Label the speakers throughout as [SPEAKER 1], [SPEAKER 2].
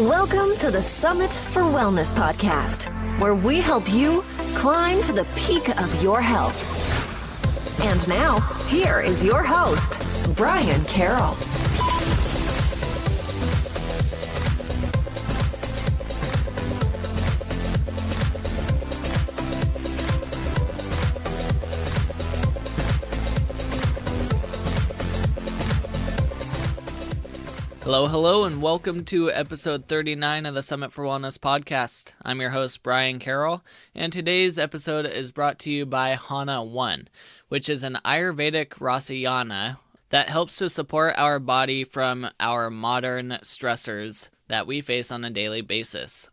[SPEAKER 1] Welcome to the Summit for Wellness podcast, where we help you climb to the peak of your health. And now, here is your host, Brian Carroll.
[SPEAKER 2] Hello, and welcome to episode 39 of the Summit for Wellness podcast. I'm your host, Brian Carroll, and today's episode is brought to you by Hana 1, which is an Ayurvedic Rasayana that helps to support our body from our modern stressors that we face on a daily basis.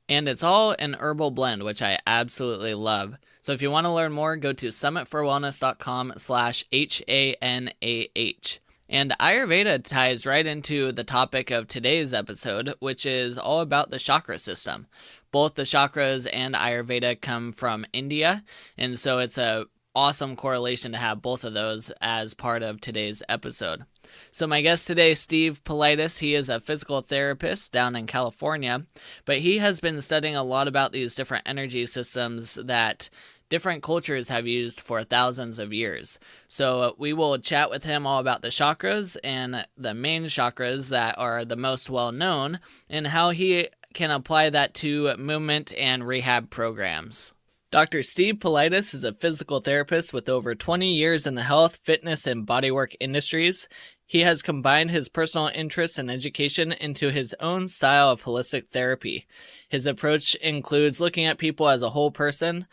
[SPEAKER 2] And it's all an herbal blend, which I absolutely love. So if you want to learn more, go to summitforwellness.com/HANAH. And Ayurveda ties right into the topic of today's episode, which is all about the chakra system. Both the chakras and Ayurveda come from India, and so it's a awesome correlation to have both of those as part of today's episode. So my guest today, Steve Politis, he is a physical therapist down in California, but he has been studying a lot about these different energy systems that different cultures have used for thousands of years. So we will chat with him all about the chakras and the main chakras that are the most well known and how he can apply that to movement and rehab programs. Dr. Steve Politis is a physical therapist with over 20 years in the health, fitness, and bodywork industries. He has combined his personal interests and education into his own style of holistic therapy. His approach includes looking at people as a whole person,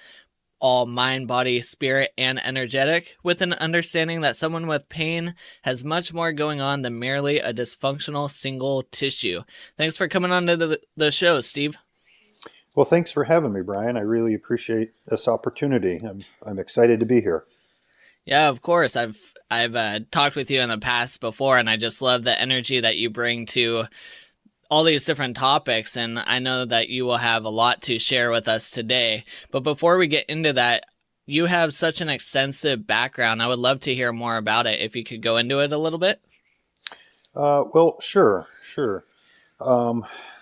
[SPEAKER 2] all mind, body, spirit, and energetic, with an understanding that someone with pain has much more going on than merely a dysfunctional single tissue. Thanks for coming on to the show, Steve.
[SPEAKER 3] Well, thanks for having me, Brian. I really appreciate this opportunity. I'm excited to be here.
[SPEAKER 2] Yeah, of course. I've talked with you in the past before, and I just love the energy that you bring to all these different topics, and I know that you will have a lot to share with us today. But before we get into that, you have such an extensive background. I would love to hear more about it, if you could go into it a little bit.
[SPEAKER 3] Well, sure.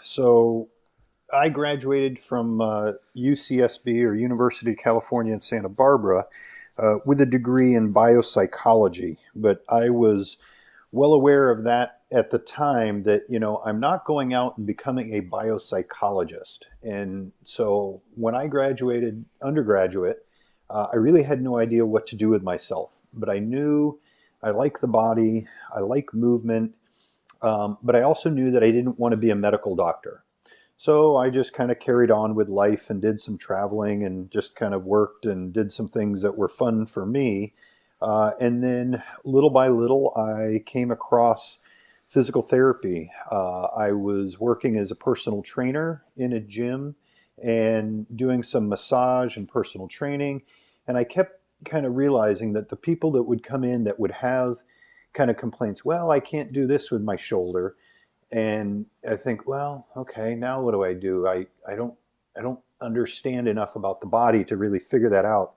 [SPEAKER 3] So I graduated from UCSB, or University of California in Santa Barbara, with a degree in biopsychology, but I was well aware of that at the time that, I'm not going out and becoming a biopsychologist. And so when I graduated undergraduate, I really had no idea what to do with myself, but I knew I like the body, I like movement, but I also knew that I didn't want to be a medical doctor. So I just kind of carried on with life and did some traveling and just kind of worked and did some things that were fun for me. And then little by little, I came across physical therapy. I was working as a personal trainer in a gym and doing some massage and personal training. And I kept kind of realizing that the people that would come in that would have kind of complaints, well, I can't do this with my shoulder. And I think, well, okay, now what do? I don't understand enough about the body to really figure that out.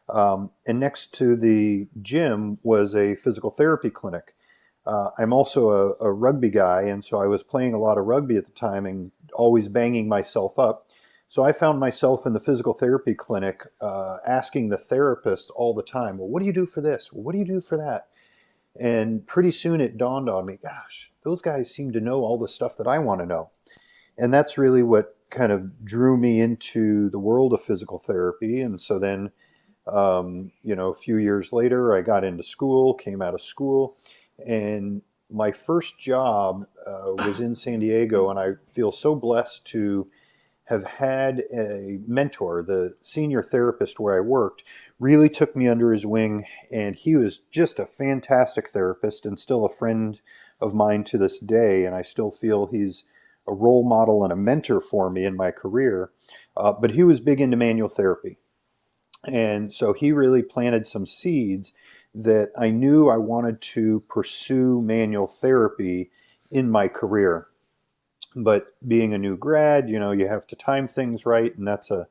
[SPEAKER 3] And next to the gym was a physical therapy clinic. I'm also a rugby guy, and so I was playing a lot of rugby at the time and always banging myself up. So I found myself in the physical therapy clinic asking the therapist all the time, well, what do you do for this? Well, what do you do for that? And pretty soon it dawned on me, gosh, those guys seem to know all the stuff that I want to know. And that's really what kind of drew me into the world of physical therapy. And so then, a few years later, I got into school, came out of school, and my first job was in San Diego. And I feel so blessed to have had a mentor. The senior therapist where I worked really took me under his wing, and he was just a fantastic therapist and still a friend of mine to this day. And I still feel he's a role model and a mentor for me in my career. But he was big into manual therapy. And so he really planted some seeds that I knew I wanted to pursue manual therapy in my career. But being a new grad, you have to time things right, and that's a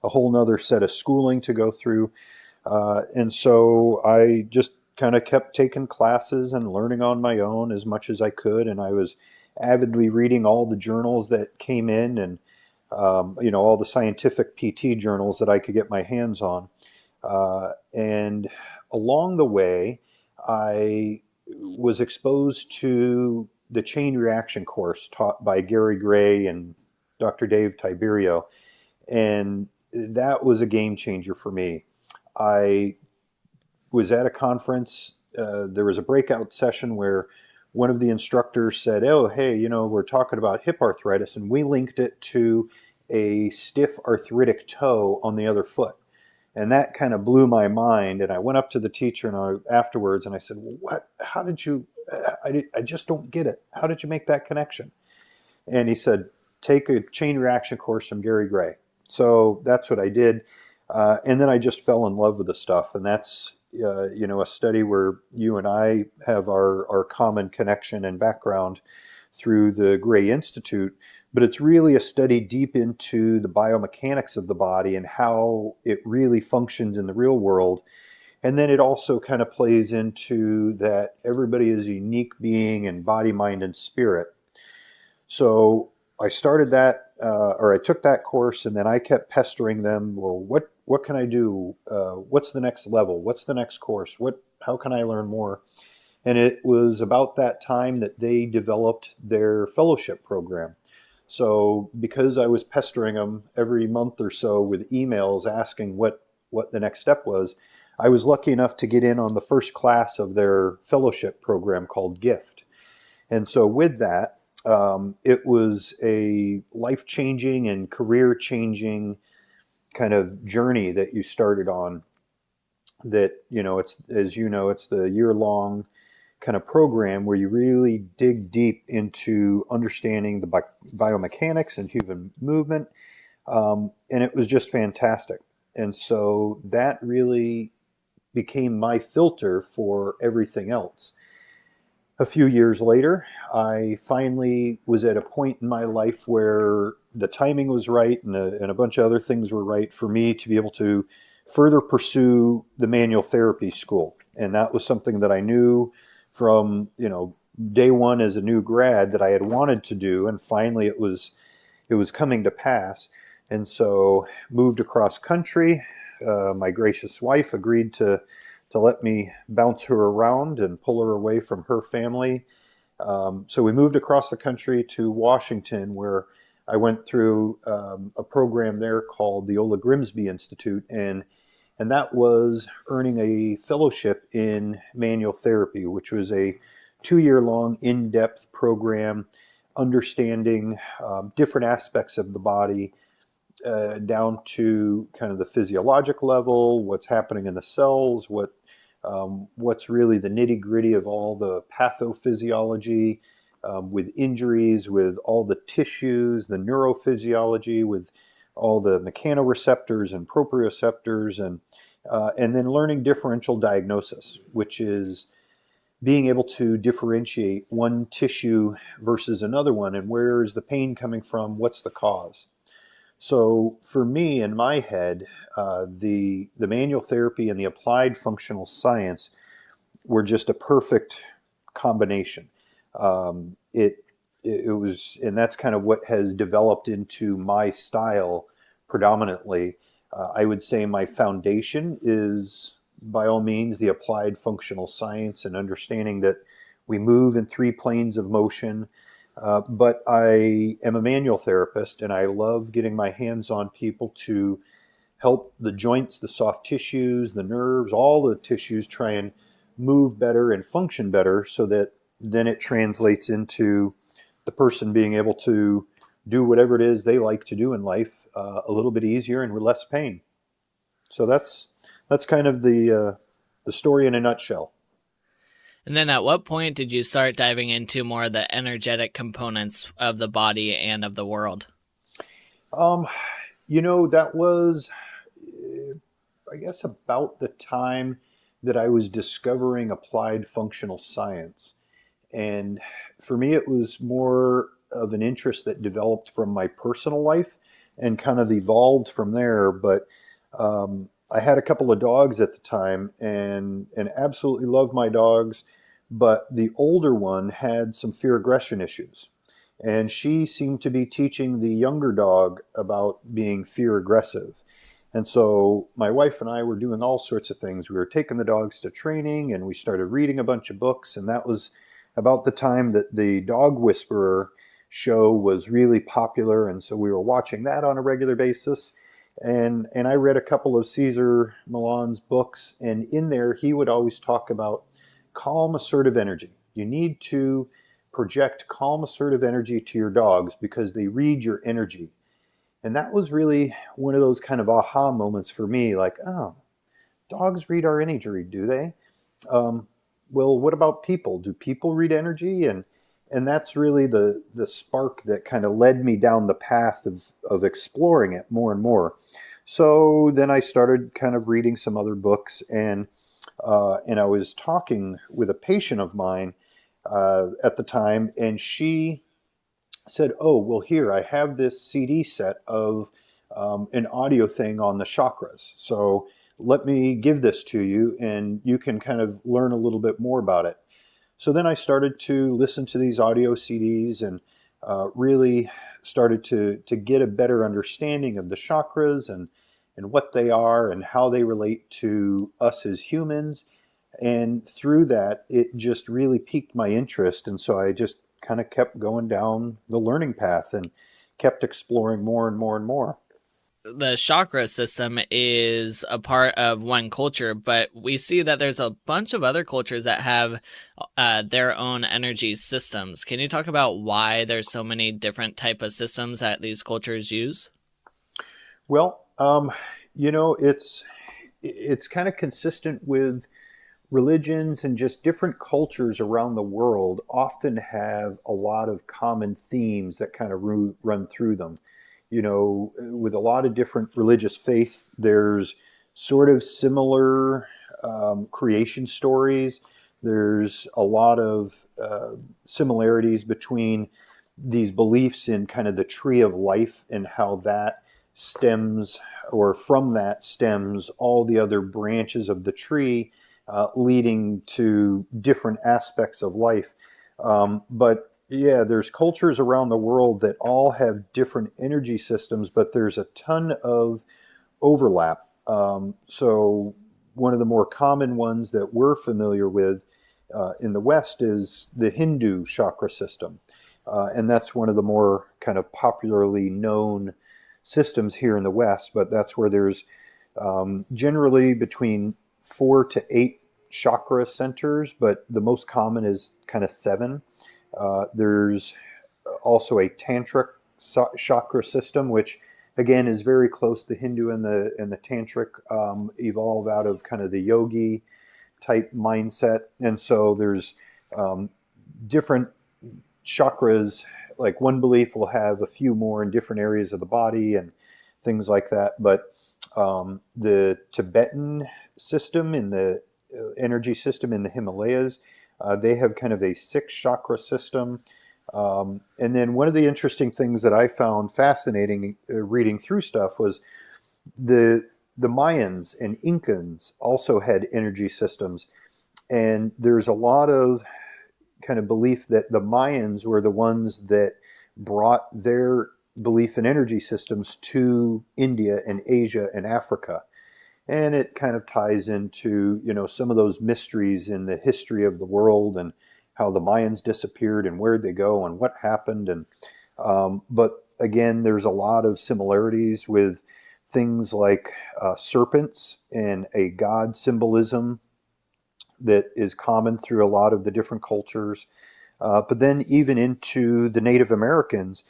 [SPEAKER 3] whole nother set of schooling to go through. And so I just kind of kept taking classes and learning on my own as much as I could. And I was avidly reading all the journals that came in, and all the scientific PT journals that I could get my hands on. And along the way, I was exposed to the chain reaction course taught by Gary Gray and Dr. Dave Tiberio. And that was a game changer for me. I was at a conference. There was a breakout session where one of the instructors said, "Oh, hey, we're talking about hip arthritis," and we linked it to a stiff arthritic toe on the other foot. And that kind of blew my mind. And I went up to the teacher afterwards and I said, "Well, what? How did you? I just don't get it. How did you make that connection?" And he said, "Take a chain reaction course from Gary Gray." So that's what I did. And then I just fell in love with the stuff. And that's, a study where you and I have our common connection and background through the Gray Institute. But it's really a study deep into the biomechanics of the body and how it really functions in the real world. And then it also kind of plays into that everybody is a unique being in body, mind, and spirit. So I started that, or I took that course, and then I kept pestering them. Well, what can I do? What's the next level? What's the next course? How can I learn more? And it was about that time that they developed their fellowship program. So because I was pestering them every month or so with emails asking what the next step was, I was lucky enough to get in on the first class of their fellowship program called GIFT. And so with that, it was a life-changing and career-changing kind of journey that you started on. That, it's, as you know, it's the year-long kind of program where you really dig deep into understanding the biomechanics and human movement. And it was just fantastic. And so that really became my filter for everything else. A few years later, I finally was at a point in my life where the timing was right and a bunch of other things were right for me to be able to further pursue the manual therapy school. And that was something that I knew from, day one as a new grad that I had wanted to do. And finally it was coming to pass. And so moved across country. My gracious wife agreed to let me bounce her around and pull her away from her family. So we moved across the country to Washington, where I went through a program there called the Ola Grimsby Institute, and that was earning a fellowship in manual therapy, which was a 2-year-long in-depth program understanding different aspects of the body, down to kind of the physiologic level, what's happening in the cells, what's really the nitty-gritty of all the pathophysiology, with injuries, with all the tissues, the neurophysiology, with all the mechanoreceptors and proprioceptors, and then learning differential diagnosis, which is being able to differentiate one tissue versus another one, and where is the pain coming from, what's the cause. So for me, in my head, the manual therapy and the applied functional science were just a perfect combination. It was, and that's kind of what has developed into my style predominantly. I would say my foundation is, by all means, the applied functional science and understanding that we move in 3 planes of motion. But I am a manual therapist, and I love getting my hands on people to help the joints, the soft tissues, the nerves, all the tissues try and move better and function better, so that then it translates into the person being able to do whatever it is they like to do in life a little bit easier and with less pain. So that's kind of the story in a nutshell.
[SPEAKER 2] And then at what point did you start diving into more of the energetic components of the body and of the world?
[SPEAKER 3] That was, I guess, about the time that I was discovering applied functional science. And for me, it was more of an interest that developed from my personal life and kind of evolved from there. But I had a couple of dogs at the time and absolutely loved my dogs. But the older one had some fear aggression issues. And she seemed to be teaching the younger dog about being fear aggressive. And so my wife and I were doing all sorts of things. We were taking the dogs to training, and we started reading a bunch of books. And that was about the time that the Dog Whisperer show was really popular. And so we were watching that on a regular basis. And I read a couple of Cesar Millan's books. And in there, he would always talk about calm, assertive energy. You need to project calm, assertive energy to your dogs because they read your energy. And that was really one of those kind of aha moments for me, like, oh, dogs read our energy, do they? Well, what about people? Do people read energy? And that's really the spark that kind of led me down the path of exploring it more and more. So then I started kind of reading some other books, and I was talking with a patient of mine at the time, and she said, oh, well, here, I have this CD set of an audio thing on the chakras. So let me give this to you, and you can kind of learn a little bit more about it. So then I started to listen to these audio CDs and really started to get a better understanding of the chakras and what they are and how they relate to us as humans. And through that, it just really piqued my interest. And so I just kind of kept going down the learning path and kept exploring more and more and more.
[SPEAKER 2] The chakra system is a part of one culture, but we see that there's a bunch of other cultures that have their own energy systems. Can you talk about why there's so many different type of systems that these cultures use?
[SPEAKER 3] Well, it's kind of consistent with religions, and just different cultures around the world often have a lot of common themes that kind of run through them. With a lot of different religious faiths, there's sort of similar creation stories. There's a lot of similarities between these beliefs in kind of the tree of life and how that stems, or from that stems all the other branches of the tree, leading to different aspects of life. But yeah, there's cultures around the world that all have different energy systems, but there's a ton of overlap. So one of the more common ones that we're familiar with in the West is the Hindu chakra system. And that's one of the more kind of popularly known systems here in the West, but that's where there's generally between 4 to 8 chakra centers, but the most common is kind of 7. There's also a tantric chakra system, which again is very close. The Hindu and the tantric evolve out of kind of the yogi type mindset, and so there's different chakras. Like one belief will have a few more in different areas of the body and things like that, but the Tibetan system in the energy system in the Himalayas, they have kind of a 6 chakra system. And then one of the interesting things that I found fascinating reading through stuff was the Mayans and Incans also had energy systems. And there's a lot of kind of belief that the Mayans were the ones that brought their belief in energy systems to India and Asia and Africa. And it kind of ties into, some of those mysteries in the history of the world and how the Mayans disappeared and where'd they go and what happened. And but again, there's a lot of similarities with things like serpents and a god symbolism that is common through a lot of the different cultures. But then even into the Native Americans,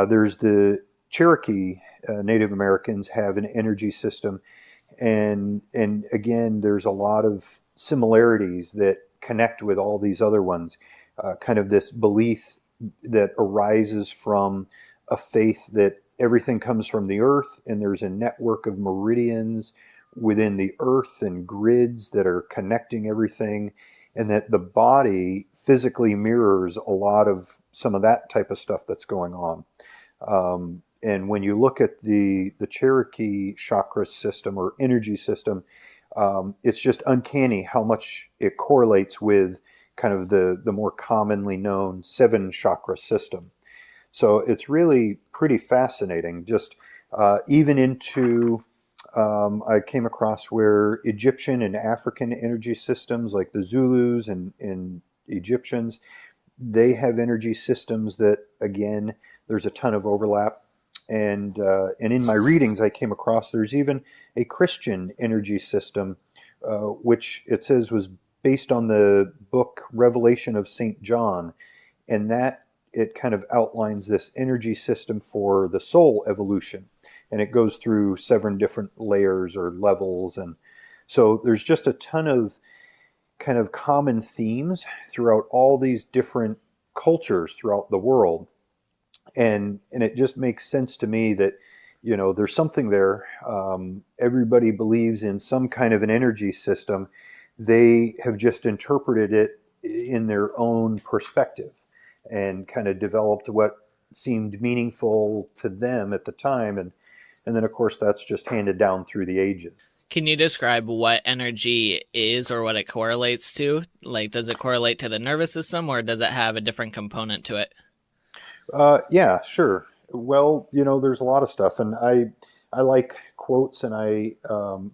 [SPEAKER 3] there's the Cherokee Native Americans have an energy system. And again, there's a lot of similarities that connect with all these other ones. Kind of this belief that arises from a faith that everything comes from the earth, and there's a network of meridians within the earth and grids that are connecting everything, and that the body physically mirrors a lot of some of that type of stuff that's going on. And when you look at the Cherokee chakra system or energy system, it's just uncanny how much it correlates with kind of the more commonly known 7 chakra system. So it's really pretty fascinating. Just even into, I came across where Egyptian and African energy systems, like the Zulus and Egyptians, they have energy systems that, again, there's a ton of overlap. And in my readings, I came across there's even a Christian energy system, which it says was based on the book Revelation of St. John, and that it kind of outlines this energy system for the soul evolution, and it goes through 7 different layers or levels, and so there's just a ton of kind of common themes throughout all these different cultures throughout the world. And it just makes sense to me that, there's something there. Everybody believes in some kind of an energy system. They have just interpreted it in their own perspective and kind of developed what seemed meaningful to them at the time. And then, of course, that's just handed down through the ages.
[SPEAKER 2] Can you describe what energy is or what it correlates to? Like, does it correlate to the nervous system, or does it have a different component to it?
[SPEAKER 3] Yeah, sure. Well, there's a lot of stuff, and I like quotes, and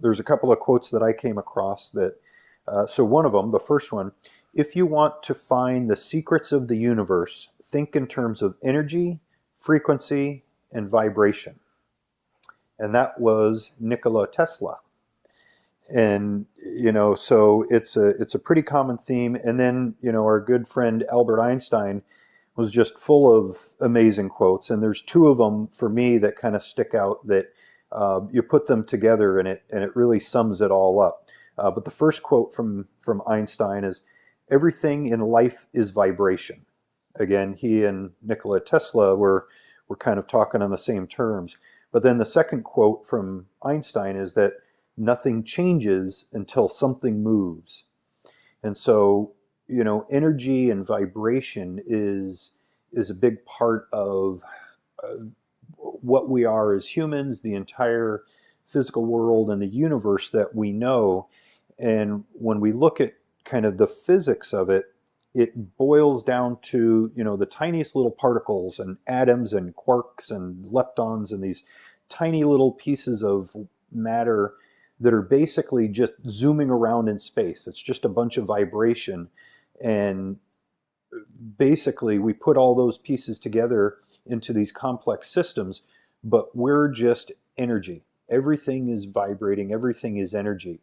[SPEAKER 3] there's a couple of quotes that I came across that. So one of them, the first one, if you want to find the secrets of the universe, think in terms of energy, frequency, and vibration. And that was Nikola Tesla. And, so it's a pretty common theme. And then, our good friend Albert Einstein was just full of amazing quotes. And there's 2 of them for me that kind of stick out that you put them together and it really sums it all up. But the first quote from Einstein is, "Everything in life is vibration." Again, he and Nikola Tesla were kind of talking on the same terms. But then the second quote from Einstein is that nothing changes until something moves. And so, energy and vibration is a big part of what we are as humans, the entire physical world and the universe that we know. And when we look at kind of the physics of it, it boils down to, the tiniest little particles and atoms and quarks and leptons and these tiny little pieces of matter that are basically just zooming around in space. It's just a bunch of vibration. And basically, we put all those pieces together into these complex systems, but we're just energy. Everything is vibrating, everything is energy.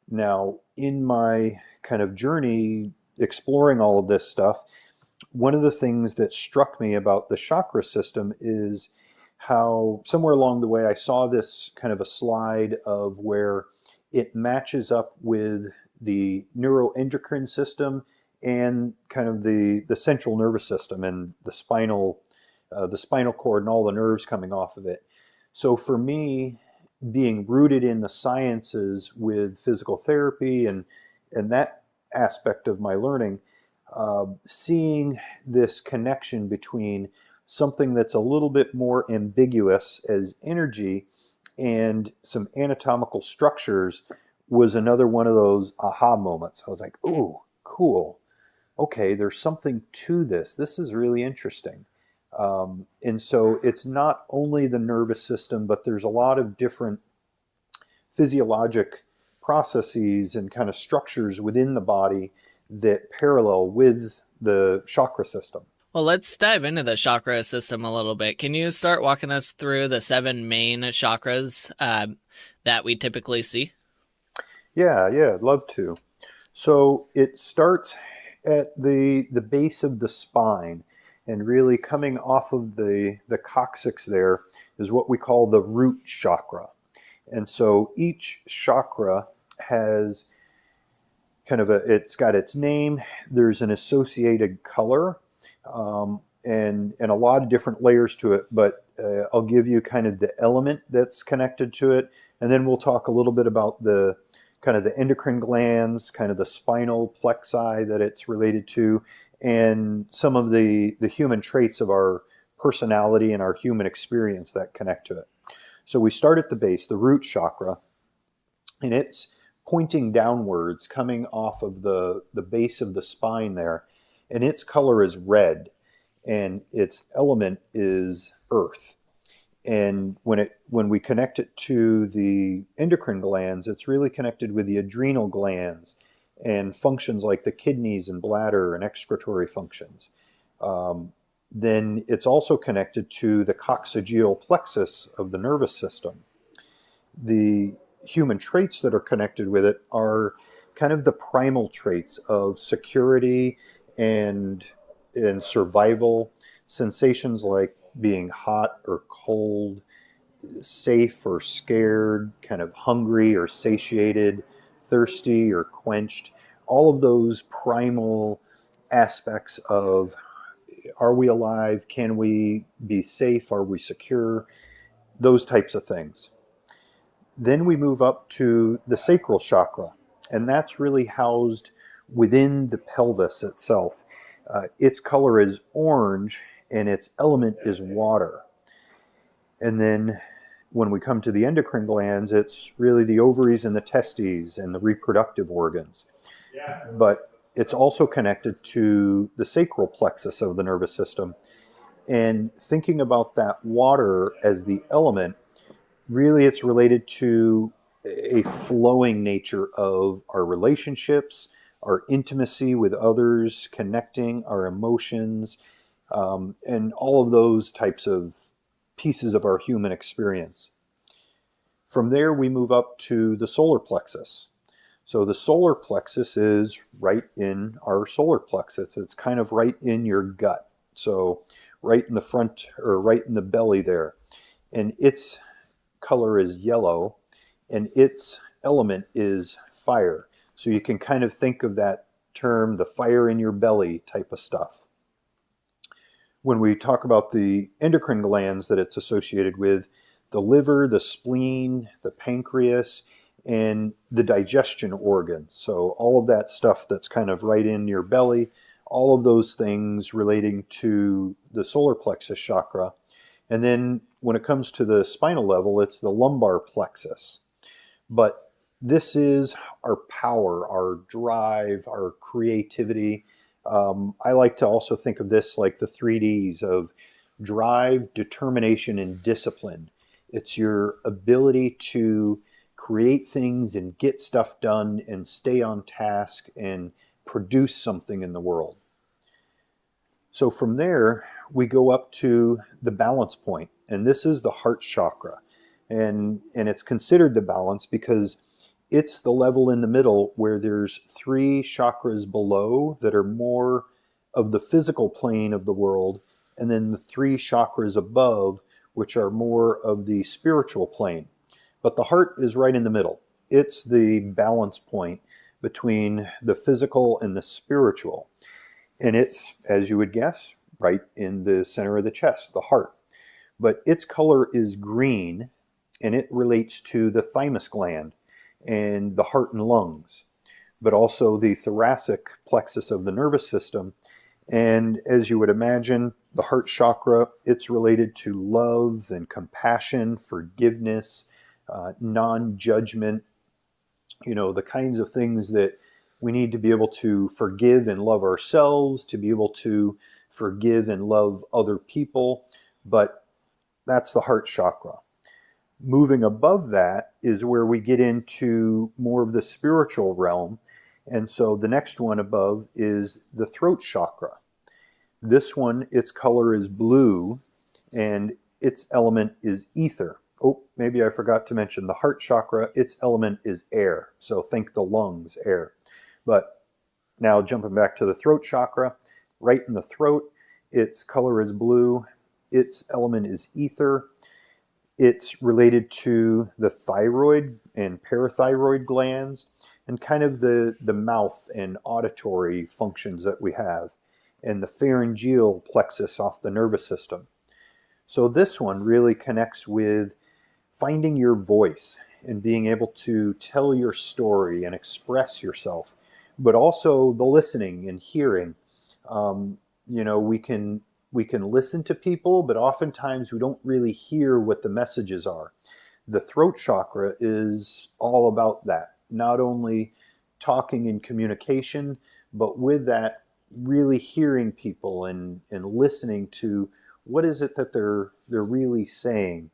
[SPEAKER 3] Now, in my kind of journey exploring all of this stuff, one of the things that struck me about the chakra system is how somewhere along the way I saw this kind of a slide of where it matches up with the neuroendocrine system and kind of the central nervous system and the spinal cord and all the nerves coming off of it. So for me, being rooted in the sciences with physical therapy and that aspect of my learning, seeing this connection between something that's a little bit more ambiguous as energy and some anatomical structures was another one of those aha moments. I was like, ooh, cool. Okay, there's something to this. This is really interesting. And so it's not only the nervous system, but there's a lot of different physiologic processes and kind of structures within the body that parallel with the chakra system.
[SPEAKER 2] Well, let's dive into the chakra system a little bit. Can you start walking us through the 7 main chakras that we typically see?
[SPEAKER 3] Yeah, I'd love to. So it starts at the base of the spine, and really coming off of the coccyx there is what we call the root chakra. And so each chakra has kind of it's got its name, there's an associated color, and a lot of different layers to it, but I'll give you kind of the element that's connected to it, and then we'll talk a little bit about the kind of the endocrine glands, kind of the spinal plexi that it's related to, and some of the human traits of our personality and our human experience that connect to it. So we start at the base, the root chakra, and it's pointing downwards, coming off of the base of the spine there, and its color is red. and its element is earth. And when we connect it to the endocrine glands, it's really connected with the adrenal glands and functions like the kidneys and bladder and excretory functions. Then it's also connected to the coccygeal plexus of the nervous system. The human traits that are connected with it are kind of the primal traits of security and survival, sensations like being hot or cold, safe or scared, kind of hungry or satiated, thirsty or quenched. All of those primal aspects of, are we alive? Can we be safe? Are we secure? Those types of things. Then we move up to the sacral chakra, and that's really housed within the pelvis itself. Its color is orange, and its element is water. And then when we come to the endocrine glands, it's really the ovaries and the testes and the reproductive organs. But it's also connected to the sacral plexus of the nervous system. And thinking about that water as the element, really it's related to a flowing nature of our relationships, our intimacy with others, connecting, our emotions, and all of those types of pieces of our human experience. From there, we move up to the solar plexus. So the solar plexus is right in our solar plexus. It's kind of right in your gut. So right in the front, or right in the belly there. And its color is yellow, and its element is fire. So you can kind of think of that term, the fire in your belly type of stuff. When we talk about the endocrine glands that it's associated with, the liver, the spleen, the pancreas, and the digestion organs. So all of that stuff that's kind of right in your belly, all of those things relating to the solar plexus chakra. And then when it comes to the spinal level, it's the lumbar plexus. But this is our power, our drive, our creativity. I like to also think of this like the 3Ds of drive, determination, and discipline. It's your ability to create things and get stuff done and stay on task and produce something in the world. So from there, we go up to the balance point, and this is the heart chakra. And it's considered the balance because it's the level in the middle where there's 3 chakras below that are more of the physical plane of the world, and then the 3 chakras above, which are more of the spiritual plane. But the heart is right in the middle. It's the balance point between the physical and the spiritual. And it's, as you would guess, right in the center of the chest, the heart. But its color is green, and it relates to the thymus gland and the heart and lungs, but also the thoracic plexus of the nervous system. And as you would imagine, the heart chakra, it's related to love and compassion, forgiveness, non-judgment, the kinds of things that we need to be able to forgive and love ourselves, to be able to forgive and love other people. But that's the heart chakra. Moving above that is where we get into more of the spiritual realm. And so the next one above is the throat chakra. This one, its color is blue, and its element is ether. Oh, maybe I forgot to mention the heart chakra, its element is air. So think the lungs, air. But now jumping back to the throat chakra, right in the throat, its color is blue, its element is ether. It's related to the thyroid and parathyroid glands and kind of the mouth and auditory functions that we have, and the pharyngeal plexus off the nervous system. So this one really connects with finding your voice and being able to tell your story and express yourself, but also the listening and hearing. We can listen to people, but oftentimes we don't really hear what the messages are. The throat chakra is all about that, not only talking and communication, but with that, really hearing people and listening to what is it that they're really saying.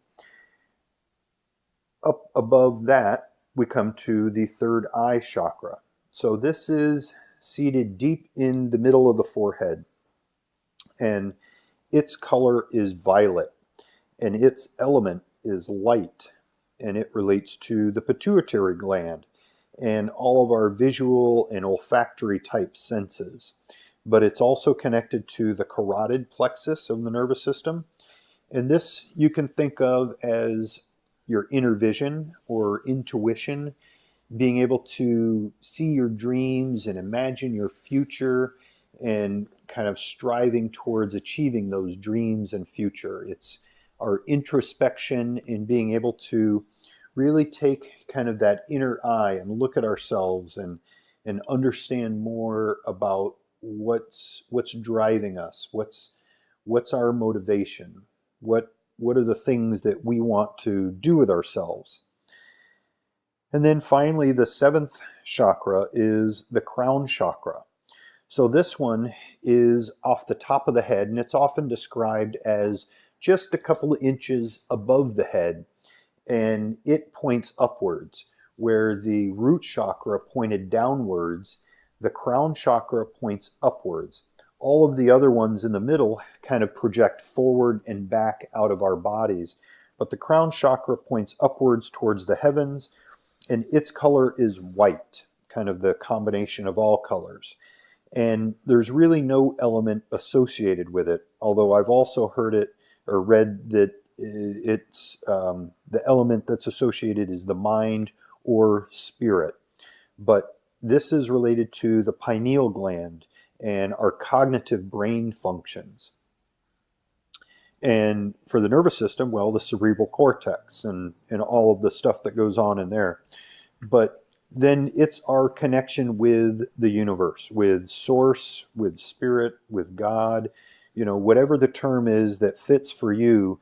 [SPEAKER 3] Up above that, we come to the third eye chakra. So this is seated deep in the middle of the forehead, and its color is violet, and its element is light, and it relates to the pituitary gland and all of our visual and olfactory type senses. But it's also connected to the carotid plexus of the nervous system. And this you can think of as your inner vision or intuition, being able to see your dreams and imagine your future and kind of striving towards achieving those dreams and future. It's our introspection in being able to really take kind of that inner eye and look at ourselves and understand more about what's driving us, what's our motivation, what are the things that we want to do with ourselves. And then finally, the seventh chakra is the crown chakra. So this one is off the top of the head, and it's often described as just a couple of inches above the head, and it points upwards. Where the root chakra pointed downwards, the crown chakra points upwards. All of the other ones in the middle kind of project forward and back out of our bodies, but the crown chakra points upwards towards the heavens, and its color is white, kind of the combination of all colors. And there's really no element associated with it, although I've also heard it or read that it's the element that's associated is the mind or spirit. But this is related to the pineal gland and our cognitive brain functions. And for the nervous system, well, the cerebral cortex and all of the stuff that goes on in there. But then it's our connection with the universe, with source, with spirit, with God, whatever the term is that fits for you,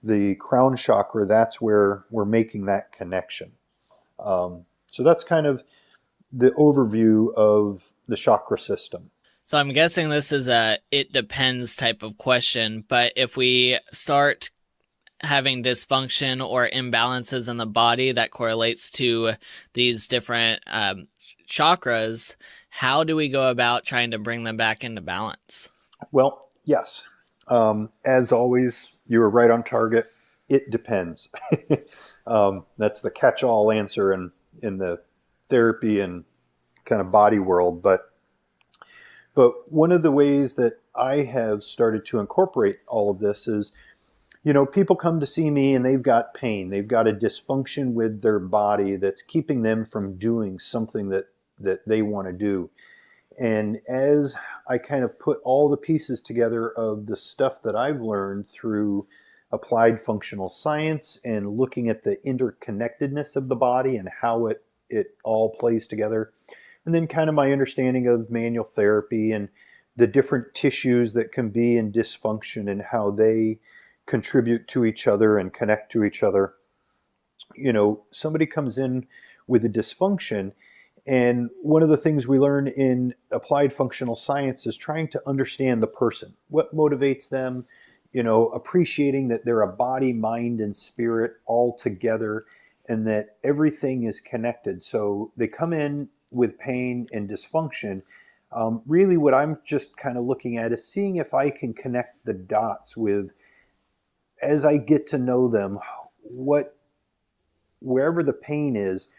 [SPEAKER 3] the crown chakra, that's where we're making that connection. So that's kind of the overview of the chakra system.
[SPEAKER 2] So I'm guessing this is a it depends type of question, but if we start having dysfunction or imbalances in the body that correlates to these different chakras, how do we go about trying to bring them back into balance?
[SPEAKER 3] Well, yes. As always, you were right on target. It depends. That's the catch-all answer in the therapy and kind of body world. But one of the ways that I have started to incorporate all of this is, people come to see me and they've got pain. They've got a dysfunction with their body that's keeping them from doing something that they want to do. And as I kind of put all the pieces together of the stuff that I've learned through applied functional science and looking at the interconnectedness of the body and how it all plays together, and then kind of my understanding of manual therapy and the different tissues that can be in dysfunction and how they contribute to each other and connect to each other. Somebody comes in with a dysfunction, and one of the things we learn in applied functional science is trying to understand the person. What motivates them, appreciating that they're a body, mind, and spirit all together and that everything is connected. So they come in with pain and dysfunction. Really what I'm just kind of looking at is seeing if I can connect the dots with, as I get to know them, wherever the pain is,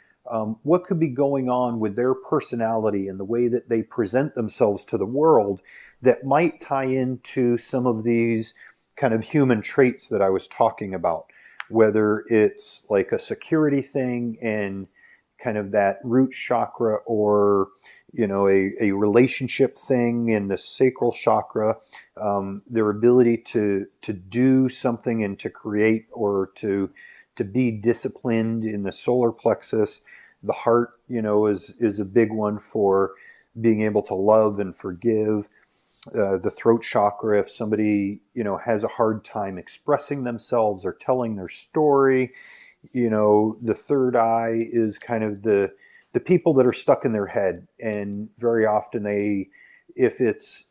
[SPEAKER 3] what could be going on with their personality and the way that they present themselves to the world that might tie into some of these kind of human traits that I was talking about, whether it's like a security thing and kind of that root chakra, or a relationship thing in the sacral chakra, their ability to do something and to create or to be disciplined in the solar plexus. The heart, is a big one for being able to love and forgive. The throat chakra, if somebody, has a hard time expressing themselves or telling their story. The third eye is kind of the people that are stuck in their head, and very often they, if it's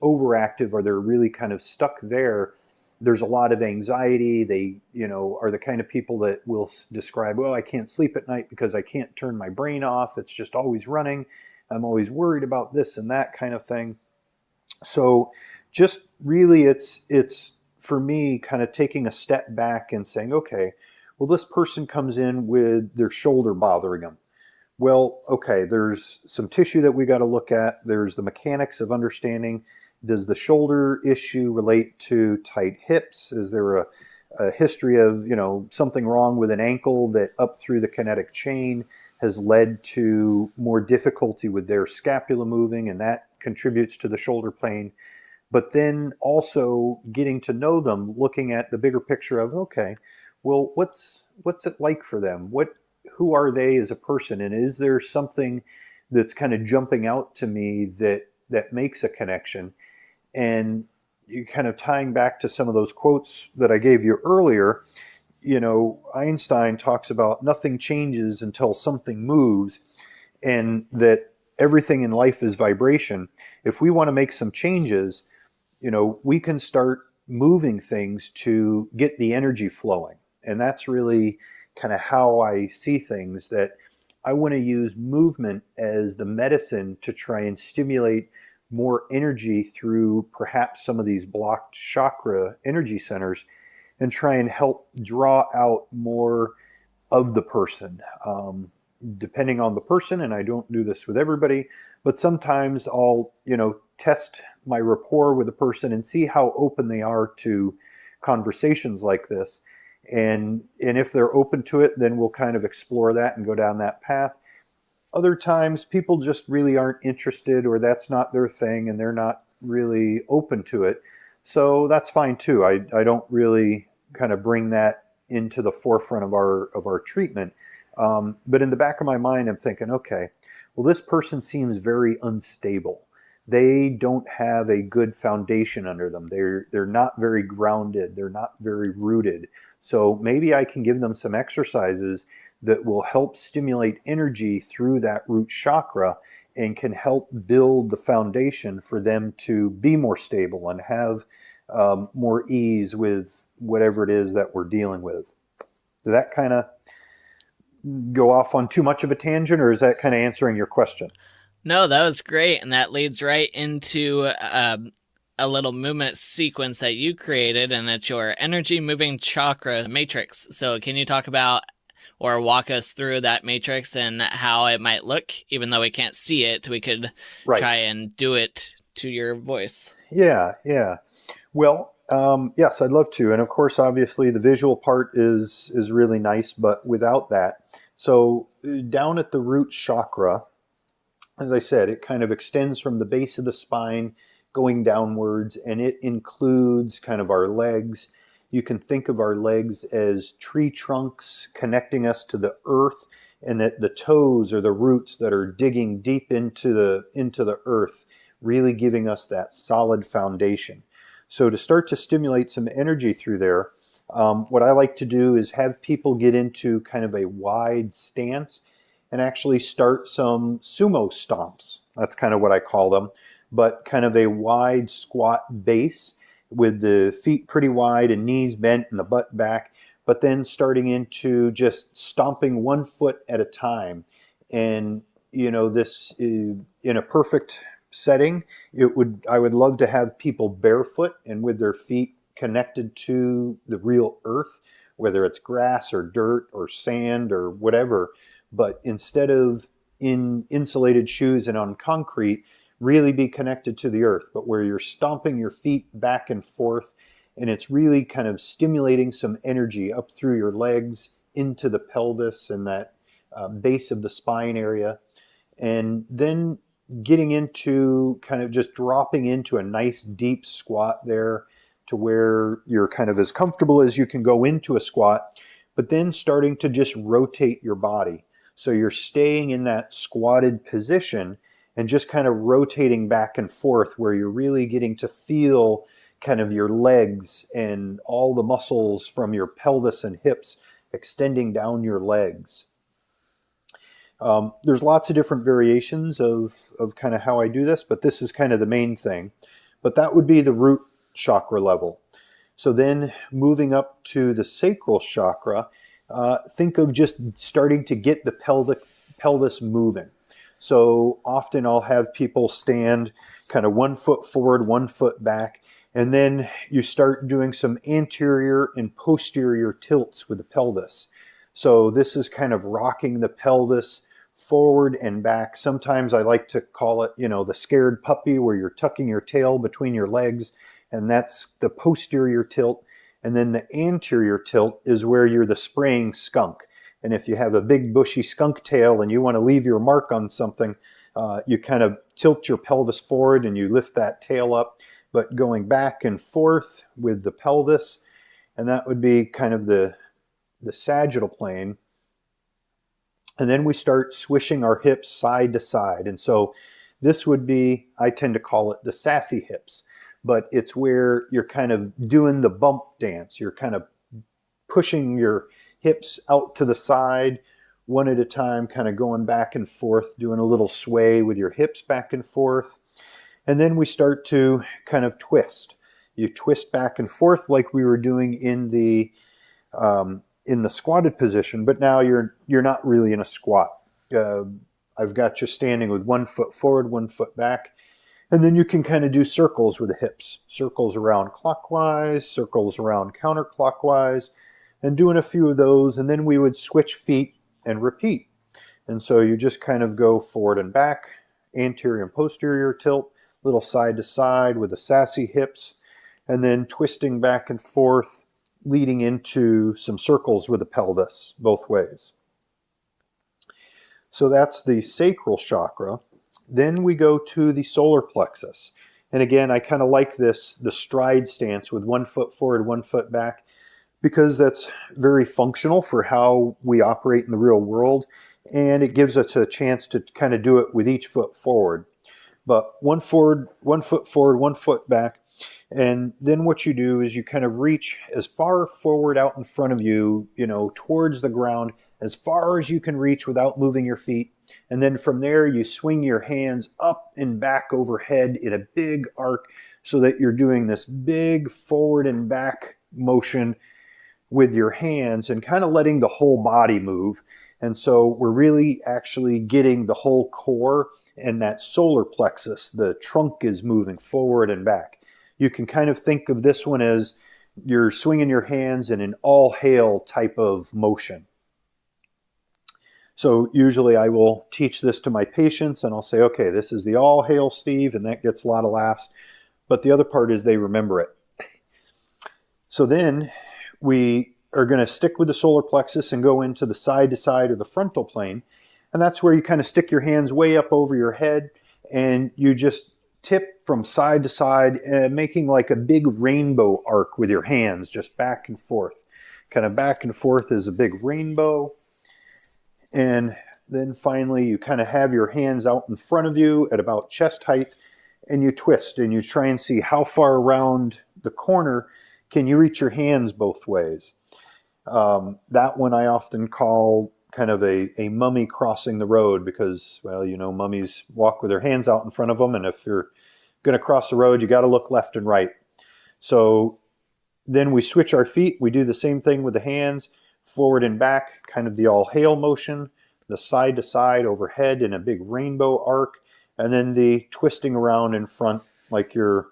[SPEAKER 3] overactive or they're really kind of stuck there, there's a lot of anxiety. They, are the kind of people that will describe, well, I can't sleep at night because I can't turn my brain off. It's just always running. I'm always worried about this and that kind of thing. So just really it's for me kind of taking a step back and saying, okay, well, this person comes in with their shoulder bothering them. Well, okay, there's some tissue that we got to look at. There's the mechanics of understanding, does the shoulder issue relate to tight hips? Is there a history of, something wrong with an ankle that up through the kinetic chain has led to more difficulty with their scapula moving, and that contributes to the shoulder pain? But then also getting to know them, looking at the bigger picture of, okay, well, what's it like for them? Who are they as a person? And is there something that's kind of jumping out to me that makes a connection? And you kind of tying back to some of those quotes that I gave you earlier, Einstein talks about nothing changes until something moves, and that everything in life is vibration. If we want to make some changes, we can start moving things to get the energy flowing. And that's really kind of how I see things, that I want to use movement as the medicine to try and stimulate more energy through perhaps some of these blocked chakra energy centers, and try and help draw out more of the person. Depending on the person, and I don't do this with everybody, but sometimes I'll, test my rapport with a person and see how open they are to conversations like this. And if they're open to it, then we'll kind of explore that and go down that path. Other times people just really aren't interested, or that's not their thing and they're not really open to it. So that's fine too. I don't really kind of bring that into the forefront of our treatment. But in the back of my mind, I'm thinking, okay, well, this person seems very unstable. They don't have a good foundation under them. They're not very grounded. They're not very rooted. So maybe I can give them some exercises that will help stimulate energy through that root chakra and can help build the foundation for them to be more stable and have more ease with whatever it is that we're dealing with. Did that kind of go off on too much of a tangent, or is that kind of answering your question?
[SPEAKER 2] No, that was great, and that leads right into a little movement sequence that you created, and it's your energy moving chakra matrix. So can you talk about or walk us through that matrix and how it might look? Even though we can't see it, we could try and do it to your voice.
[SPEAKER 3] Yeah. Well, yes, I'd love to. And of course, obviously, the visual part is really nice, but without that. So down at the root chakra, as I said, it kind of extends from the base of the spine going downwards, and it includes kind of our legs. You can think of our legs as tree trunks connecting us to the earth, and that the toes are the roots that are digging deep into the earth, really giving us that solid foundation. So to start to stimulate some energy through there, what I like to do is have people get into kind of a wide stance and actually start some sumo stomps. That's kind of what I call them, but kind of a wide squat base with the feet pretty wide and knees bent and the butt back, but then starting into just stomping 1 foot at a time. And, this in a perfect setting, I would love to have people barefoot and with their feet connected to the real earth, whether it's grass or dirt or sand or whatever. But instead of in insulated shoes and on concrete, really be connected to the earth, but where you're stomping your feet back and forth, and it's really kind of stimulating some energy up through your legs into the pelvis and that base of the spine area. And then getting into kind of just dropping into a nice deep squat there to where you're kind of as comfortable as you can go into a squat, but then starting to just rotate your body. So you're staying in that squatted position and just kind of rotating back and forth, where you're really getting to feel kind of your legs and all the muscles from your pelvis and hips extending down your legs. There's lots of different variations of kind of how I do this, but this is kind of the main thing. But that would be the root chakra level. So then moving up to the sacral chakra, think of just starting to get the pelvis moving. So often I'll have people stand kind of 1 foot forward, 1 foot back, and then you start doing some anterior and posterior tilts with the pelvis. So this is kind of rocking the pelvis forward and back. Sometimes I like to call it, the scared puppy, where you're tucking your tail between your legs, and that's the posterior tilt. And then the anterior tilt is where you're the spraying skunk. And if you have a big bushy skunk tail and you want to leave your mark on something, you kind of tilt your pelvis forward and you lift that tail up, but going back and forth with the pelvis. And that would be kind of the sagittal plane. And then we start swishing our hips side to side. And so this would be, I tend to call it the sassy hips, but it's where you're kind of doing the bump dance. You're kind of pushing your hips out to the side, one at a time, kind of going back and forth, doing a little sway with your hips back and forth. And then we start to kind of twist. You twist back and forth like we were doing in the squatted position, but now you're not really in a squat. I've got you standing with 1 foot forward, 1 foot back, and then you can kind of do circles with the hips. Circles around clockwise, circles around counterclockwise, and doing a few of those, and then we would switch feet and repeat. And so you just kind of go forward and back, anterior and posterior tilt, little side to side with the sassy hips, and then twisting back and forth, leading into some circles with the pelvis both ways. So that's the sacral chakra. Then we go to the solar plexus. And again, I kind of like the stride stance with 1 foot forward, 1 foot back, because that's very functional for how we operate in the real world. And it gives us a chance to kind of do it with each foot forward. But 1 foot forward, 1 foot back. And then what you do is you kind of reach as far forward out in front of you, towards the ground, as far as you can reach without moving your feet. And then from there, you swing your hands up and back overhead in a big arc so that you're doing this big forward and back motion with your hands and kind of letting the whole body move. And so we're really actually getting the whole core and that solar plexus. The trunk is moving forward and back. You can kind of think of this one as you're swinging your hands in an all hail type of motion. So usually I will teach this to my patients and I'll say, okay, this is the all hail Steve, and that gets a lot of laughs. But the other part is they remember it. So then we are going to stick with the solar plexus and go into the side to side or the frontal plane. And that's where you kind of stick your hands way up over your head and you just tip from side to side, making like a big rainbow arc with your hands, just back and forth. Kind of back and forth is a big rainbow. And then finally you kind of have your hands out in front of you at about chest height and you twist and you try and see how far around the corner can you reach your hands both ways. That one I often call kind of a mummy crossing the road because, well, mummies walk with their hands out in front of them, and if you're going to cross the road, you got to look left and right. So then we switch our feet. We do the same thing with the hands, forward and back, kind of the all hail motion, the side to side overhead in a big rainbow arc, and then the twisting around in front like you're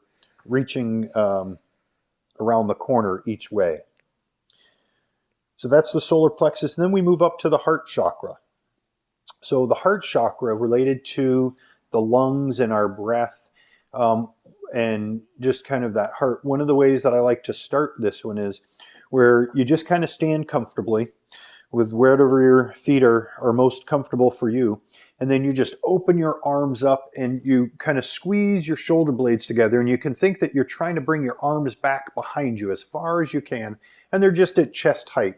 [SPEAKER 3] reaching around the corner each way. So that's the solar plexus. And then we move up to the heart chakra. So the heart chakra related to the lungs and our breath, and just kind of that heart. One of the ways that I like to start this one is where you just kind of stand comfortably with wherever your feet are most comfortable for you. And then you just open your arms up and you kind of squeeze your shoulder blades together. And you can think that you're trying to bring your arms back behind you as far as you can. And they're just at chest height.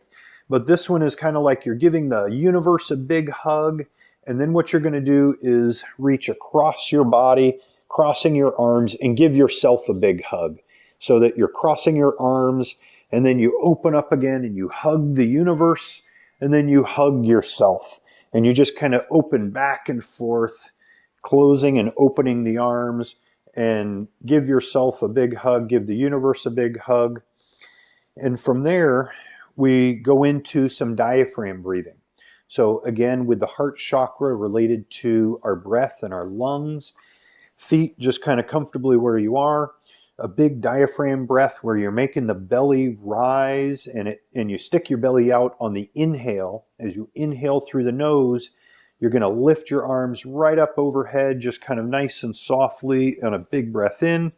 [SPEAKER 3] But this one is kind of like you're giving the universe a big hug. And then what you're going to do is reach across your body, crossing your arms, and give yourself a big hug. So that you're crossing your arms, and then you open up again and you hug the universe. and then you hug yourself, and you just kind of open back and forth, closing and opening the arms, and give yourself a big hug, give the universe a big hug. And from there, we go into some diaphragm breathing. So again, with the heart chakra related to our breath and our lungs, feet just kind of comfortably where you are, a big diaphragm breath where you're making the belly rise, and you stick your belly out on the inhale. As you inhale through the nose, you're going to lift your arms right up overhead, just kind of nice and softly, and a big breath in.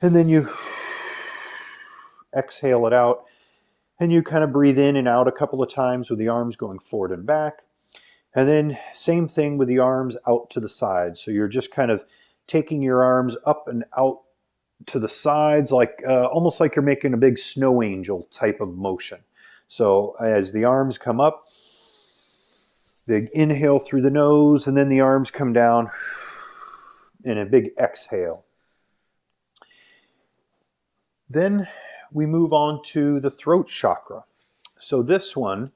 [SPEAKER 3] And then you exhale it out, and you kind of breathe in and out a couple of times with the arms going forward and back. And then same thing with the arms out to the sides. So you're just kind of taking your arms up and out to the sides, like almost like you're making a big snow angel type of motion. So as the arms come up, big inhale through the nose, and then the arms come down in a big exhale. Then we move on to the throat chakra. So this one,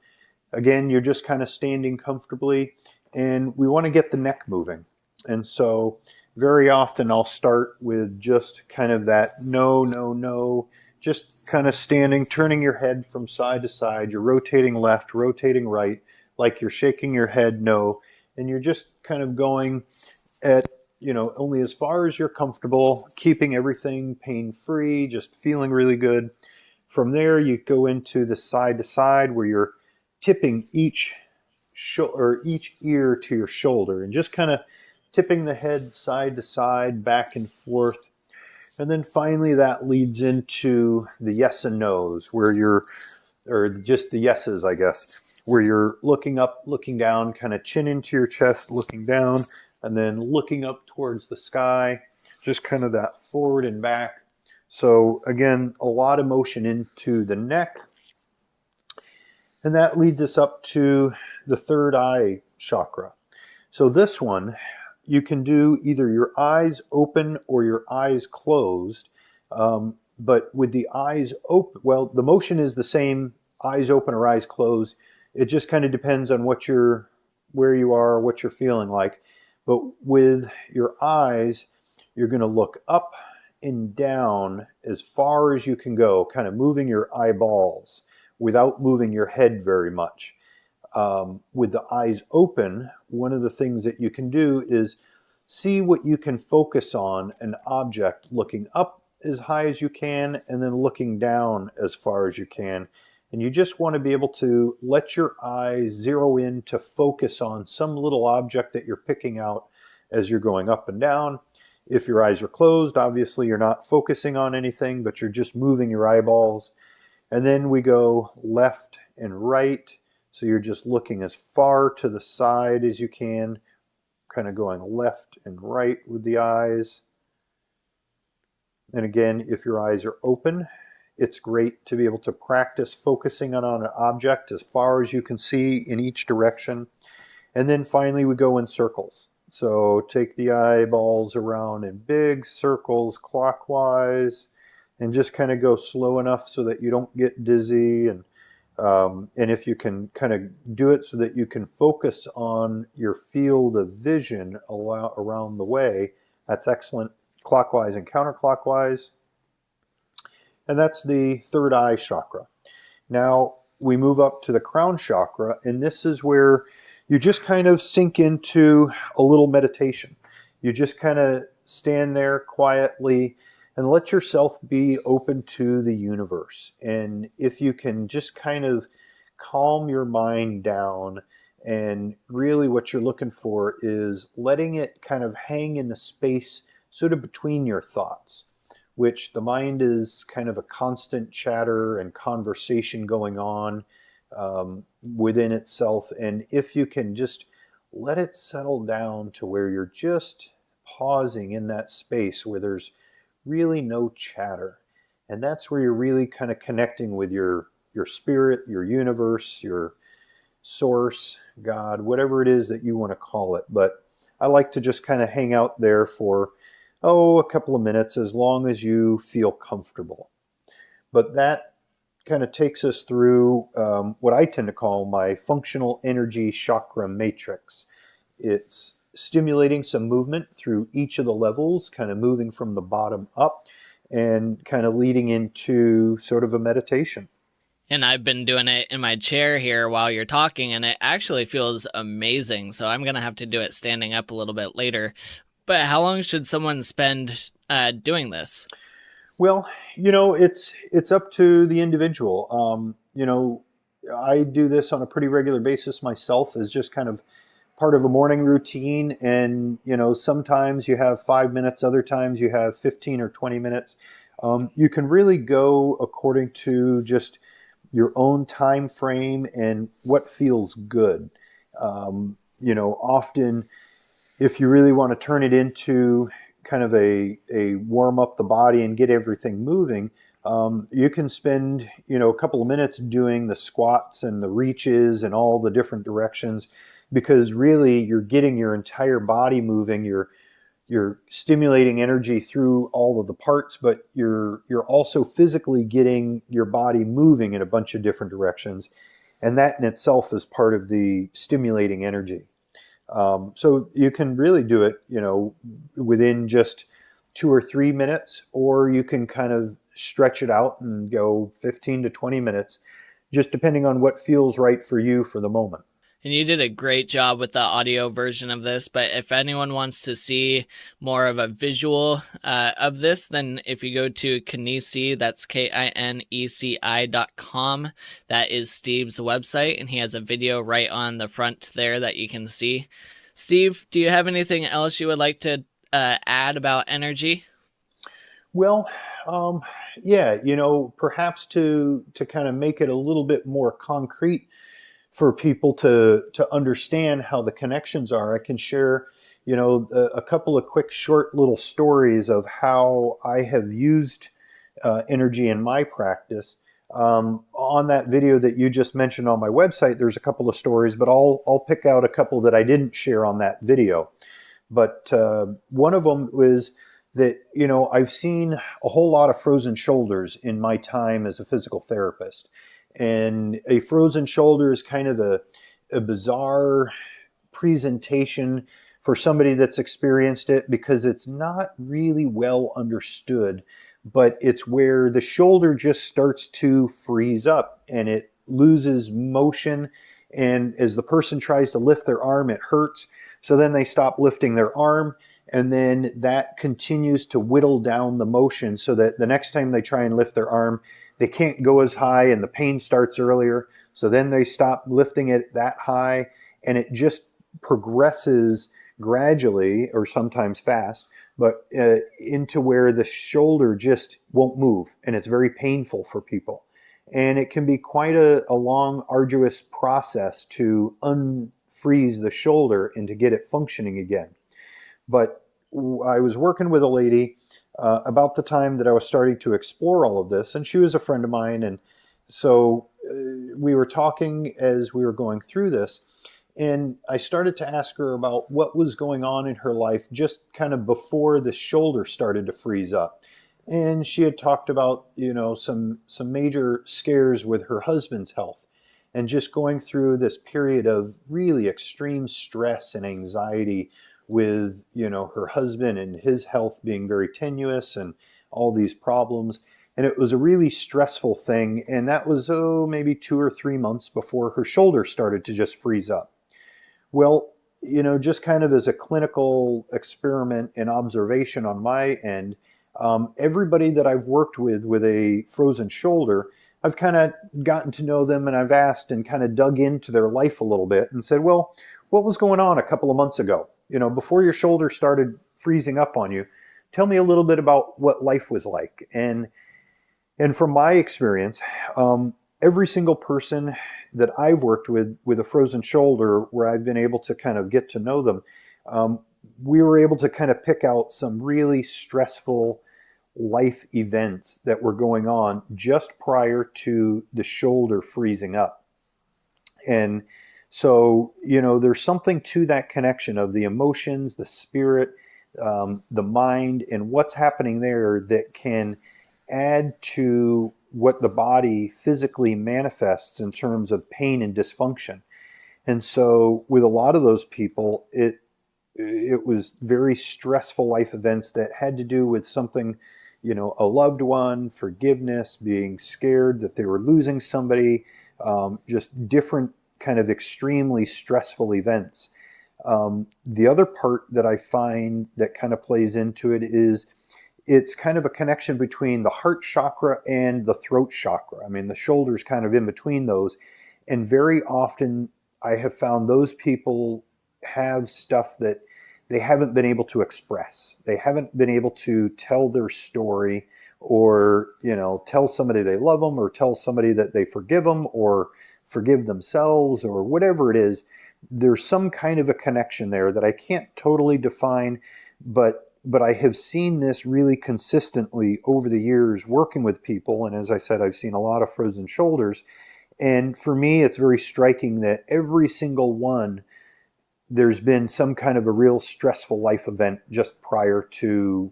[SPEAKER 3] again, you're just kind of standing comfortably, and we want to get the neck moving. And so very often I'll start with just kind of that no, no, no, just kind of standing, turning your head from side to side. You're rotating left, rotating right, like you're shaking your head no, and you're just kind of going at, only as far as you're comfortable, keeping everything pain-free, just feeling really good. From there, you go into the side to side where you're tipping each ear to your shoulder and just kind of tipping the head side to side, back and forth. And then finally that leads into the yes and no's, or just the yeses, I guess, where you're looking up, looking down, kind of chin into your chest, looking down, and then looking up towards the sky, just kind of that forward and back. So again, a lot of motion into the neck. And that leads us up to the third eye chakra. So this one, you can do either your eyes open or your eyes closed. But with the eyes open, well, the motion is the same, eyes open or eyes closed. It just kind of depends on where you are, what you're feeling like. But with your eyes, you're going to look up and down as far as you can go, kind of moving your eyeballs without moving your head very much. With the eyes open, one of the things that you can do is see what you can focus on, an object, looking up as high as you can and then looking down as far as you can. And you just want to be able to let your eyes zero in to focus on some little object that you're picking out as you're going up and down. If your eyes are closed, obviously you're not focusing on anything, but you're just moving your eyeballs. And then we go left and right. So you're just looking as far to the side as you can, kind of going left and right with the eyes. And again, if your eyes are open, it's great to be able to practice focusing on an object as far as you can see in each direction. And then finally we go in circles. So take the eyeballs around in big circles clockwise, and just kind of go slow enough so that you don't get dizzy. And if you can kind of do it so that you can focus on your field of vision around the way, that's excellent. Clockwise and counterclockwise. And that's the third eye chakra. Now we move up to the crown chakra, and this is where you just kind of sink into a little meditation. You just kind of stand there quietly and let yourself be open to the universe. And if you can just kind of calm your mind down, and really what you're looking for is letting it kind of hang in the space sort of between your thoughts, which the mind is kind of a constant chatter and conversation going on within itself. And if you can just let it settle down to where you're just pausing in that space where there's really no chatter, and that's where you're really kind of connecting with your spirit, your universe, your source, God, whatever it is that you want to call it. But I like to just kind of hang out there for a couple of minutes, as long as you feel comfortable. But that kind of takes us through what I tend to call my functional energy chakra matrix. It's stimulating some movement through each of the levels, kind of moving from the bottom up and kind of leading into sort of a meditation.
[SPEAKER 2] And I've been doing it in my chair here while you're talking, and it actually feels amazing. So I'm going to have to do it standing up a little bit later. But how long should someone spend doing this?
[SPEAKER 3] Well, it's up to the individual. I do this on a pretty regular basis myself as just kind of part of a morning routine. And, sometimes you have 5 minutes, other times you have 15 or 20 minutes. You can really go according to just your own time frame and what feels good. Often if you really want to turn it into kind of a warm up the body and get everything moving, you can spend, a couple of minutes doing the squats and the reaches and all the different directions, because really you're getting your entire body moving. You're stimulating energy through all of the parts, but you're also physically getting your body moving in a bunch of different directions. And that in itself is part of the stimulating energy. So you can really do it, within just 2 or 3 minutes, or you can kind of stretch it out and go 15 to 20 minutes, just depending on what feels right for you for the moment.
[SPEAKER 2] And you did a great job with the audio version of this, but if anyone wants to see more of a visual of this, then if you go to Kineci, that's KINECI.com, that is Steve's website, and he has a video right on the front there that you can see. Steve, do you have anything else you would like to add about energy?
[SPEAKER 3] Well, yeah, perhaps to kind of make it a little bit more concrete for people to understand how the connections are, I can share, a couple of quick short little stories of how I have used energy in my practice. On that video that you just mentioned on my website, there's a couple of stories, but I'll pick out a couple that I didn't share on that video. But one of them was that, I've seen a whole lot of frozen shoulders in my time as a physical therapist. And a frozen shoulder is kind of a bizarre presentation for somebody that's experienced it, because it's not really well understood, but it's where the shoulder just starts to freeze up and it loses motion. And as the person tries to lift their arm, it hurts. So then they stop lifting their arm, and then that continues to whittle down the motion so that the next time they try and lift their arm, they can't go as high and the pain starts earlier. So then they stop lifting it that high, and it just progresses gradually, or sometimes fast, but into where the shoulder just won't move, and it's very painful for people. And it can be quite a long, arduous process to unfreeze the shoulder and to get it functioning again. But I was working with a lady about the time that I was starting to explore all of this, and she was a friend of mine, and so we were talking as we were going through this, and I started to ask her about what was going on in her life just kind of before the shoulder started to freeze up. And she had talked about, some major scares with her husband's health, and just going through this period of really extreme stress and anxiety with, her husband and his health being very tenuous and all these problems. And it was a really stressful thing. And that was, maybe 2 or 3 months before her shoulder started to just freeze up. Well, just kind of as a clinical experiment and observation on my end, everybody that I've worked with a frozen shoulder, I've kind of gotten to know them, and I've asked and kind of dug into their life a little bit and said, well, what was going on a couple of months ago? Before your shoulder started freezing up on you, tell me a little bit about what life was like. And from my experience, every single person that I've worked with a frozen shoulder, where I've been able to kind of get to know them, we were able to kind of pick out some really stressful life events that were going on just prior to the shoulder freezing up. And so, there's something to that connection of the emotions, the spirit, the mind, and what's happening there that can add to what the body physically manifests in terms of pain and dysfunction. And so with a lot of those people, it was very stressful life events that had to do with something, a loved one, forgiveness, being scared that they were losing somebody, just different kind of extremely stressful events. The other part that I find that kind of plays into it is it's kind of a connection between the heart chakra and the throat chakra. I mean, the shoulder's kind of in between those. And very often I have found those people have stuff that they haven't been able to express. They haven't been able to tell their story, or, tell somebody they love them, or tell somebody that they forgive them, or forgive themselves, or whatever it is. There's some kind of a connection there that I can't totally define, but I have seen this really consistently over the years working with people. And as I said, I've seen a lot of frozen shoulders. And for me, it's very striking that every single one, there's been some kind of a real stressful life event just prior to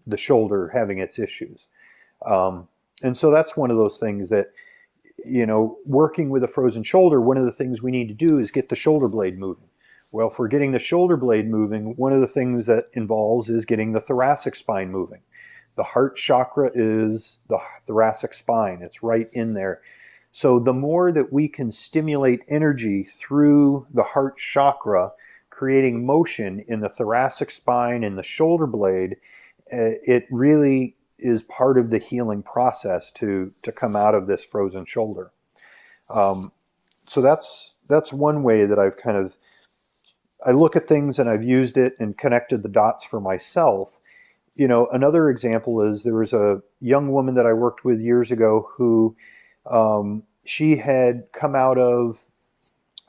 [SPEAKER 3] the shoulder having its issues. And so that's one of those things that, working with a frozen shoulder, one of the things we need to do is get the shoulder blade moving. Well, if we're getting the shoulder blade moving, one of the things that involves is getting the thoracic spine moving. The heart chakra is the thoracic spine. It's right in there. So the more that we can stimulate energy through the heart chakra, creating motion in the thoracic spine and the shoulder blade, it really is part of the healing process to come out of this frozen shoulder. So that's one way that I look at things and I've used it and connected the dots for myself. Another example is there was a young woman that I worked with years ago who she had come out of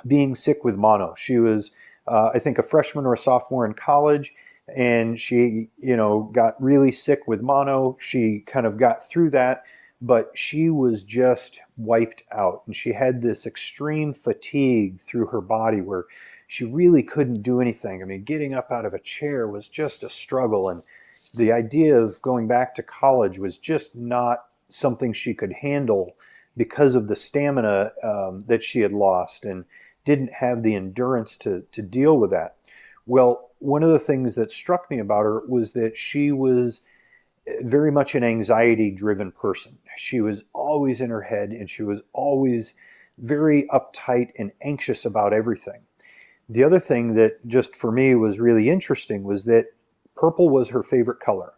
[SPEAKER 3] being sick with mono. She was, I think, a freshman or a sophomore in college, and she, got really sick with mono. She kind of got through that, but she was just wiped out. And she had this extreme fatigue through her body where she really couldn't do anything. I mean, getting up out of a chair was just a struggle. And the idea of going back to college was just not something she could handle because of the stamina that she had lost and didn't have the endurance to deal with that. Well, one of the things that struck me about her was that she was very much an anxiety-driven person. She was always in her head, and she was always very uptight and anxious about everything. The other thing that just for me was really interesting was that purple was her favorite color,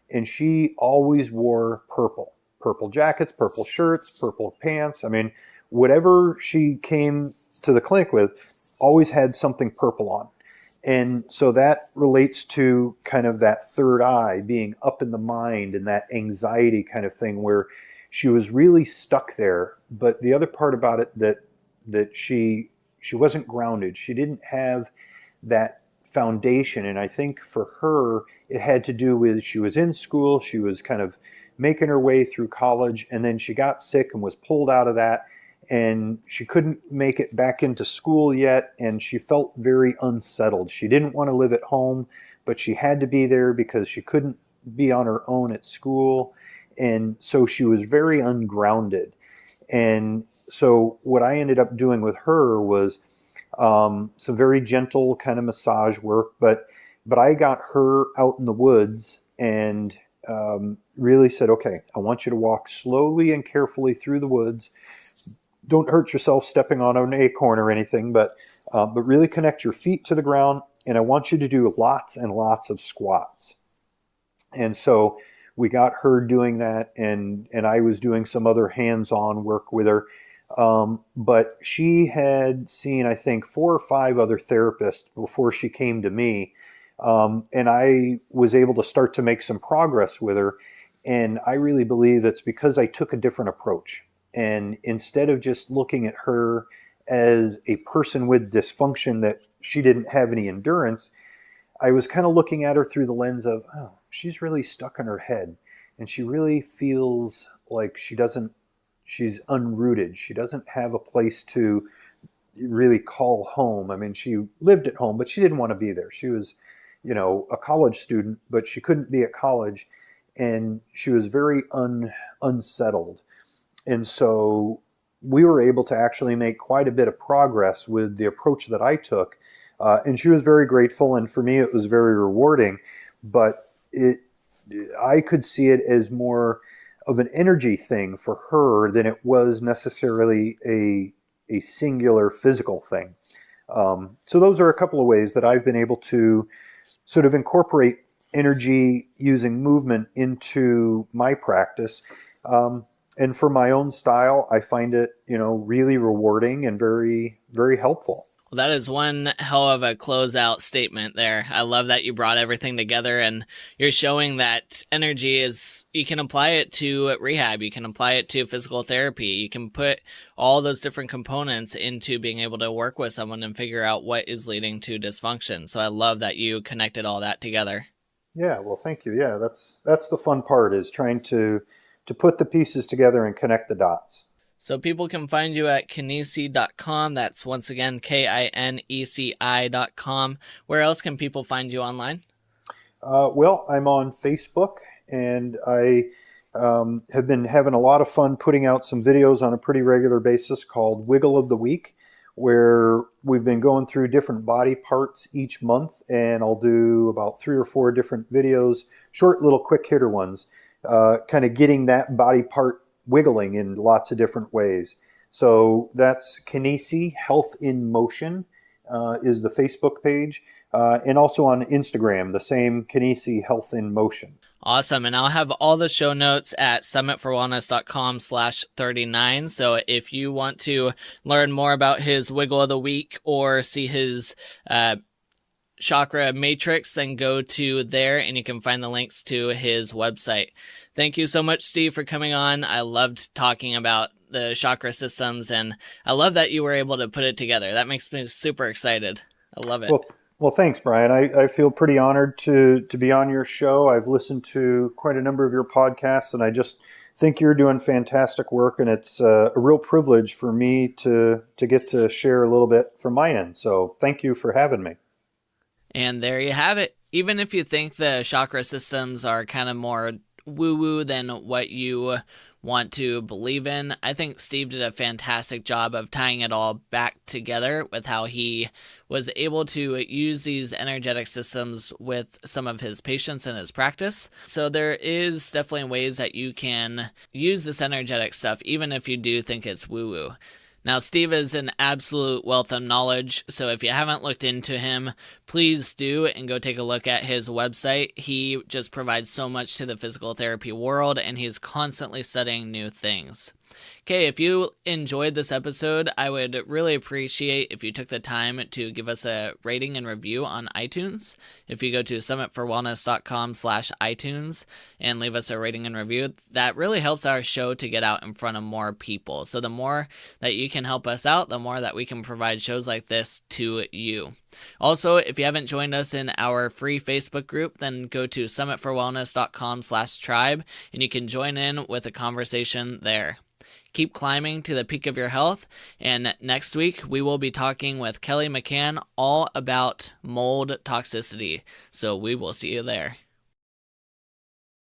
[SPEAKER 3] and she always wore purple. Purple jackets, purple shirts, purple pants. I mean, whatever she came to the clinic with always had something purple on. And so that relates to kind of that third eye being up in the mind and that anxiety kind of thing where she was really stuck there. But the other part about it that she wasn't grounded. She didn't have that foundation. And I think for her, it had to do with she was in school, she was kind of making her way through college, and then she got sick and was pulled out of that, and she couldn't make it back into school yet, and she felt very unsettled. She didn't want to live at home, but she had to be there because she couldn't be on her own at school, and so she was very ungrounded. And so what I ended up doing with her was some very gentle kind of massage work, but I got her out in the woods and really said, okay, I want you to walk slowly and carefully through the woods. Don't hurt yourself stepping on an acorn or anything, but really connect your feet to the ground. And I want you to do lots and lots of squats. And so we got her doing that, and I was doing some other hands-on work with her. But she had seen, I think, 4 or 5 other therapists before she came to me. And I was able to start to make some progress with her. And I really believe it's because I took a different approach. And instead of just looking at her as a person with dysfunction that she didn't have any endurance, I was kind of looking at her through the lens of, oh, she's really stuck in her head. And she really feels like she's unrooted. She doesn't have a place to really call home. I mean, she lived at home, but she didn't want to be there. She was, a college student, but she couldn't be at college. and she was very unsettled. And so we were able to actually make quite a bit of progress with the approach that I took. And she was very grateful, and for me it was very rewarding. But I could see it as more of an energy thing for her than it was necessarily a singular physical thing. So those are a couple of ways that I've been able to sort of incorporate energy using movement into my practice. And for my own style, I find it, really rewarding and very, very helpful.
[SPEAKER 2] Well, that is one hell of a closeout statement there. I love that you brought everything together, and you're showing that energy you can apply it to rehab, you can apply it to physical therapy, you can put all those different components into being able to work with someone and figure out what is leading to dysfunction. So I love that you connected all that together.
[SPEAKER 3] Yeah, well, thank you. Yeah, that's the fun part, is trying to put the pieces together and connect the dots.
[SPEAKER 2] So people can find you at Kineci.com. That's once again Kineci.com. Where else can people find you online?
[SPEAKER 3] Well, I'm on Facebook, and I have been having a lot of fun putting out some videos on a pretty regular basis called Wiggle of the Week, where we've been going through different body parts each month, and I'll do about 3 or 4 different videos, short little quick hitter ones, kind of getting that body part wiggling in lots of different ways. So that's Kineci Health in Motion is the Facebook page, and also on Instagram, the same Kineci Health in Motion.
[SPEAKER 2] Awesome. And I'll have all the show notes at summitforwellness.com/39. So if you want to learn more about his Wiggle of the Week or see his Chakra Matrix, then go to there and you can find the links to his website. Thank you so much, Steve, for coming on. I loved talking about the chakra systems, and I love that you were able to put it together. That makes me super excited. I love it.
[SPEAKER 3] Well, thanks, Brian. I feel pretty honored to be on your show. I've listened to quite a number of your podcasts, and I just think you're doing fantastic work, and it's a real privilege for me to get to share a little bit from my end. So thank you for having me.
[SPEAKER 2] And there you have it. Even if you think the chakra systems are kind of more woo-woo than what you want to believe in, I think Steve did a fantastic job of tying it all back together with how he was able to use these energetic systems with some of his patients in his practice. So there is definitely ways that you can use this energetic stuff even if you do think it's woo-woo. Now, Steve is an absolute wealth of knowledge, so if you haven't looked into him, please do and go take a look at his website. He just provides so much to the physical therapy world, and he's constantly studying new things. Okay, if you enjoyed this episode, I would really appreciate if you took the time to give us a rating and review on iTunes. If you go to summitforwellness.com/iTunes and leave us a rating and review, that really helps our show to get out in front of more people. So the more that you can help us out, the more that we can provide shows like this to you. Also, if you haven't joined us in our free Facebook group, then go to summitforwellness.com/tribe and you can join in with a conversation there. Keep climbing to the peak of your health, and next week we will be talking with Kelly McCann all about mold toxicity. So we will see you there.